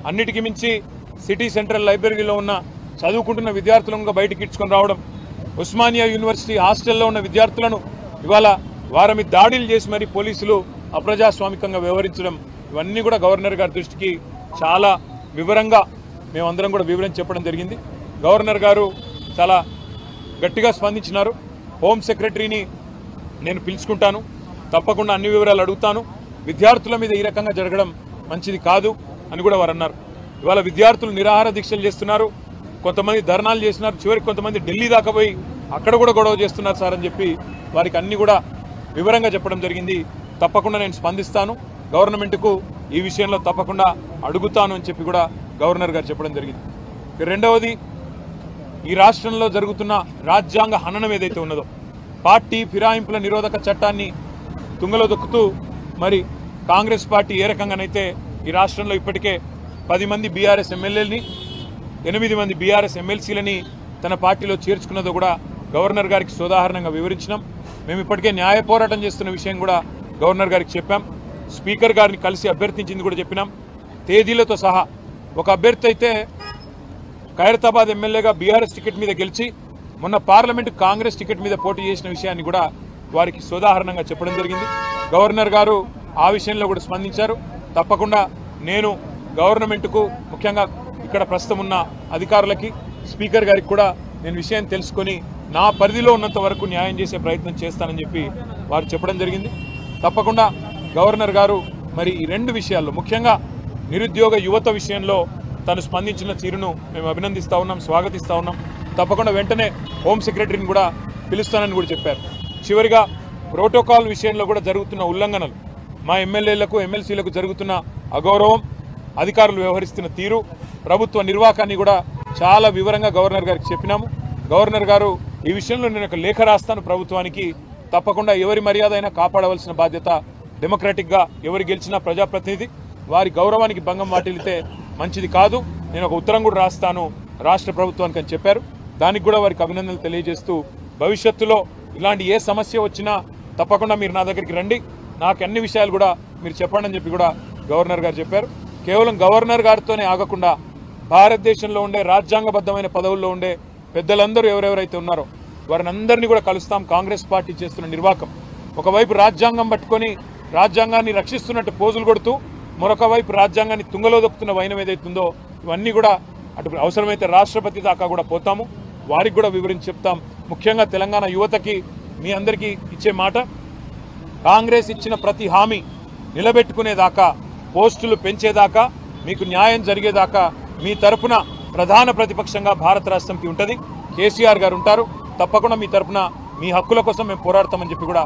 అన్నిటికీ మించి city central లైబ్రరీలో ఉన్న చదువుకుంటున్న విద్యార్థులను బయటికి ఇడ్చుకొని రావడం, ఉస్మానియా యూనివర్సిటీ హాస్టల్లో ఉన్న విద్యార్థులను ఇవాళ వారి మీద దాడులు చేసి మరి పోలీసులు అప్రజాస్వామికంగా వ్యవహరించడం, ఇవన్నీ కూడా గవర్నర్ గారి దృష్టికి చాలా వివరంగా మేమందరం కూడా వివరించి చెప్పడం జరిగింది. గవర్నర్ గారు చాలా గట్టిగా స్పందించినారు. హోమ్ సెక్రటరీని నేను పిలుచుకుంటాను, తప్పకుండా అన్ని వివరాలు అడుగుతాను, విద్యార్థుల మీద ఈ రకంగా జరగడం మంచిది కాదు అని కూడా వారు అన్నారు. ఇవాళ విద్యార్థులు నిరాహార దీక్షలు చేస్తున్నారు, కొంతమంది ధర్నాలు చేస్తున్నారు, చివరికి కొంతమంది ఢిల్లీ దాకా పోయి అక్కడ కూడా గొడవ చేస్తున్నారు సార్ అని చెప్పి వారికి అన్ని కూడా వివరంగా చెప్పడం జరిగింది. తప్పకుండా నేను స్పందిస్తాను, గవర్నమెంట్కు ఈ విషయంలో తప్పకుండా అడుగుతాను అని చెప్పి కూడా గవర్నర్ గారు చెప్పడం జరిగింది. రెండవది, ఈ రాష్ట్రంలో జరుగుతున్న రాజ్యాంగ హననం ఏదైతే ఉన్నదో, పార్టీ ఫిరాయింపుల నిరోధక చట్టాన్ని తుంగలో దొక్కుతూ మరి కాంగ్రెస్ పార్టీ ఏ రకంగానైతే ఈ రాష్ట్రంలో ఇప్పటికే 10 మంది బీఆర్ఎస్ ఎమ్మెల్యేలని 8 మంది బీఆర్ఎస్ ఎమ్మెల్సీలని తన పార్టీలో చేర్చుకున్నదో కూడా గవర్నర్ గారికి సోదాహరణంగా వివరించినాం. మేము ఇప్పటికే న్యాయ పోరాటం చేస్తున్న విషయం కూడా గవర్నర్ గారికి చెప్పాం. స్పీకర్ గారిని కలిసి అభ్యర్థించింది కూడా చెప్పినాం, తేదీలతో సహా. ఒక అభ్యర్థి అయితే ఖైరతాబాద్ ఎమ్మెల్యేగా బీఆర్ఎస్ టికెట్ మీద గెలిచి మొన్న పార్లమెంటు కాంగ్రెస్ టికెట్ మీద పోటీ చేసిన విషయాన్ని కూడా వారికి సోదాహరణంగా చెప్పడం జరిగింది. గవర్నర్ గారు ఆ విషయంలో కూడా స్పందించారు. తప్పకుండా నేను గవర్నమెంట్కు, ముఖ్యంగా ఇక్కడ ప్రస్తుతం ఉన్న అధికారులకి, స్పీకర్ గారికి కూడా నేను విషయం తెలుసుకొని నా పరిధిలో ఉన్నంత వరకు న్యాయం చేసే ప్రయత్నం చేస్తానని చెప్పి వారు చెప్పడం జరిగింది. తప్పకుండా గవర్నర్ గారు మరి ఈ 2 విషయాల్లో, ముఖ్యంగా నిరుద్యోగ యువత విషయంలో తను స్పందించిన తీరును మేము అభినందిస్తూ ఉన్నాం, స్వాగతిస్తూ ఉన్నాం. తప్పకుండా వెంటనే హోమ్ సెక్రటరీని కూడా పిలుస్తానని కూడా చెప్పారు. చివరిగా ప్రోటోకాల్ విషయంలో కూడా జరుగుతున్న ఉల్లంఘనలు, మా ఎమ్మెల్యేలకు ఎమ్మెల్సీలకు జరుగుతున్న అగౌరవం, అధికారులు వ్యవహరిస్తున్న తీరు, ప్రభుత్వ నిర్వాహకాన్ని కూడా చాలా వివరంగా గవర్నర్ గారికి చెప్పినాము. గవర్నర్ గారు ఈ విషయంలో నేను ఒక లేఖ రాస్తాను ప్రభుత్వానికి, తప్పకుండా ఎవరి మర్యాద అయినా కాపాడవలసిన బాధ్యత డెమోక్రాటిక్గా, ఎవరు గెలిచినా ప్రజాప్రతినిధి, వారి గౌరవానికి భంగం వాటిల్లితే మంచిది కాదు, నేను ఒక ఉత్తరం కూడా రాస్తాను రాష్ట్ర ప్రభుత్వానికి అని చెప్పారు. దానికి కూడా వారికి అభినందనలు తెలియజేస్తూ, భవిష్యత్తులో ఇలాంటి ఏ సమస్య వచ్చినా తప్పకుండా మీరు నా దగ్గరికి రండి, నాకు అన్ని విషయాలు కూడా మీరు చెప్పండి అని చెప్పి కూడా గవర్నర్ గారు చెప్పారు. కేవలం గవర్నర్ గారితోనే ఆగకుండా భారతదేశంలో ఉండే రాజ్యాంగబద్ధమైన పదవుల్లో ఉండే పెద్దలందరూ ఎవరెవరైతే ఉన్నారో వారిని అందరినీ కూడా కలుస్తాం. కాంగ్రెస్ పార్టీ చేస్తున్న నిర్వాకం, ఒకవైపు రాజ్యాంగం పట్టుకొని రాజ్యాంగాన్ని రక్షిస్తున్నట్టు పోజులు కొడుతూ, మరొక వైపు రాజ్యాంగాన్ని తుంగలో దొక్కుతున్న వైనం ఏదైతుందో, ఇవన్నీ కూడా అటు అవసరమైతే రాష్ట్రపతి దాకా కూడా పోతాము, వారికి కూడా వివరించి చెప్తాం. ముఖ్యంగా తెలంగాణ యువతకి మీ అందరికీ ఇచ్చే మాట, కాంగ్రెస్ ఇచ్చిన ప్రతి హామీ నిలబెట్టుకునేదాకా, పోస్టులు పెంచేదాకా, మీకు న్యాయం జరిగేదాకా మీ తరపున ప్రధాన ప్రతిపక్షంగా భారత రాష్ట్రంకి ఉంటుంది, కేసీఆర్ గారు ఉంటారు. తప్పకుండా మీ తరపున మీ హక్కుల కోసం మేము పోరాడతామని చెప్పి కూడా